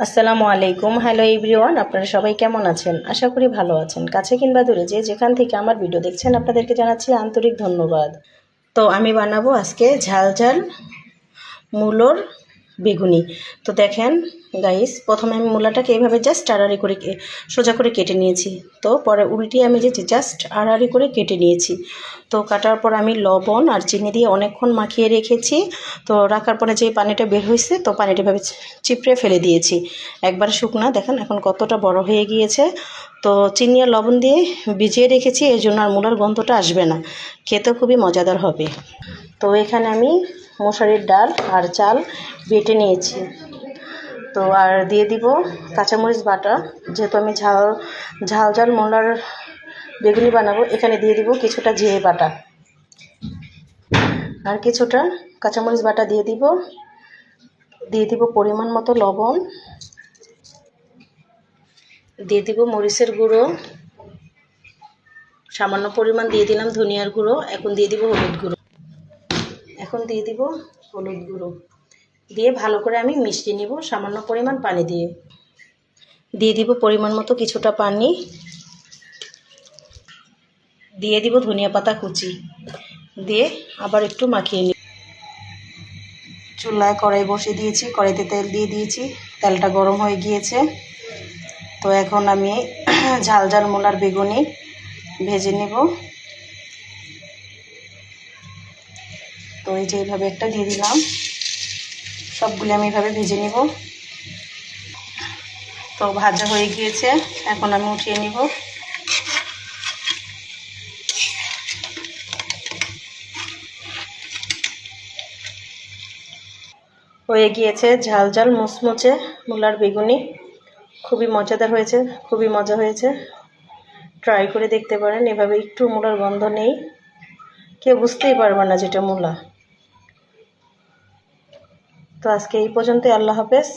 আসসালামু আলাইকুম। Hello everyone, আপনারা সবাই কেমন আছেন? আশা করি ভালো আছেন। কাছে কিংবা দূরে যে যেখান থেকে আমার ভিডিও দেখছেন আপনাদেরকে জানাচ্ছি আন্তরিক ধন্যবাদ। তো আমি বানাবো আজকে ঝাল ঝাল মূলোর বেগুনি। তো দেখেন গাইস, প্রথমে আমি মূলাটাকে এইভাবে জাস্ট আড়াআড়ি করে সোজা করে কেটে নিয়েছি। তো পরে উল্টিয়ে আমি যে জাস্ট আড়াআড়ি করে কেটে নিয়েছি। তো কাটার পর আমি লবণ আর চিনি দিয়ে অনেকক্ষণ মাখিয়ে রেখেছি। তো রাখার পরে যে পানিটা বের হয়েছে, তো পানিটা ভাবে চিপড়ে ফেলে দিয়েছি। একবার শুকনা দেখেন এখন কতটা বড় হয়ে গিয়েছে। তো চিনি আর লবণ দিয়ে ভিজিয়ে রেখেছি, এই জন্য আর মূলার গন্ধটা আসবে না, খেতে খুবই মজাদার হবে। তো এখানে আমি মশারির ডাল আর চাল বেটে নিয়েছি। তো আর দিয়ে দিব কাঁচামরিচ বাটা, যেহেতু আমি ঝাল ঝাল ঝাল মূলার বেগুনি বানাবো, এখানে দিয়ে দিব কিছুটা জিরে বাটা আর কিছুটা কাঁচামরিচ বাটা দিয়ে দিব পরিমাণ মতো লবণ, দিয়ে দিব মরিচের গুঁড়ো, সামান্য পরিমাণ দিয়ে দিলাম ধনিয়ার গুঁড়ো, এখন দিয়ে দিব হলুদ গুঁড়ো দিয়ে ভালো করে আমি মিশিয়ে নিব সামান্য পরিমাণ পানি দিয়ে দিব পরিমাণ মতো কিছুটা পানি, দিয়ে দিব ধনিয়া পাতা কুচি, দিয়ে আবার একটু মাখিয়ে নিই। চুলায় কড়াই বসিয়ে দিয়েছি, কড়াইতে তেল দিয়ে দিয়েছি, তেলটা গরম হয়ে গিয়েছে। তো এখন আমি ঝাল ঝাল মূলার বেগুনি ভেজে নেব। তো এই যে এইভাবে একটা দিয়ে দিলাম, সবগুলো আমি এভাবে ভেজে নেব। তো ভাজা হয়ে গিয়েছে, এখন আমি উঠিয়ে নিব। হয়ে গিয়েছে ঝাল ঝাল মুচমুচে মূলার বেগুনি, খুবই মজাদার হয়েছে, খুবই মজা হয়েছে। ট্রাই করে দেখতে পারেন, এভাবে একটু মূলার গন্ধ নেই, কেউ বুঝতেই পারবে না যেটা মূলা। তো আজকে এই পর্যন্তই, আল্লাহ হাফেজ।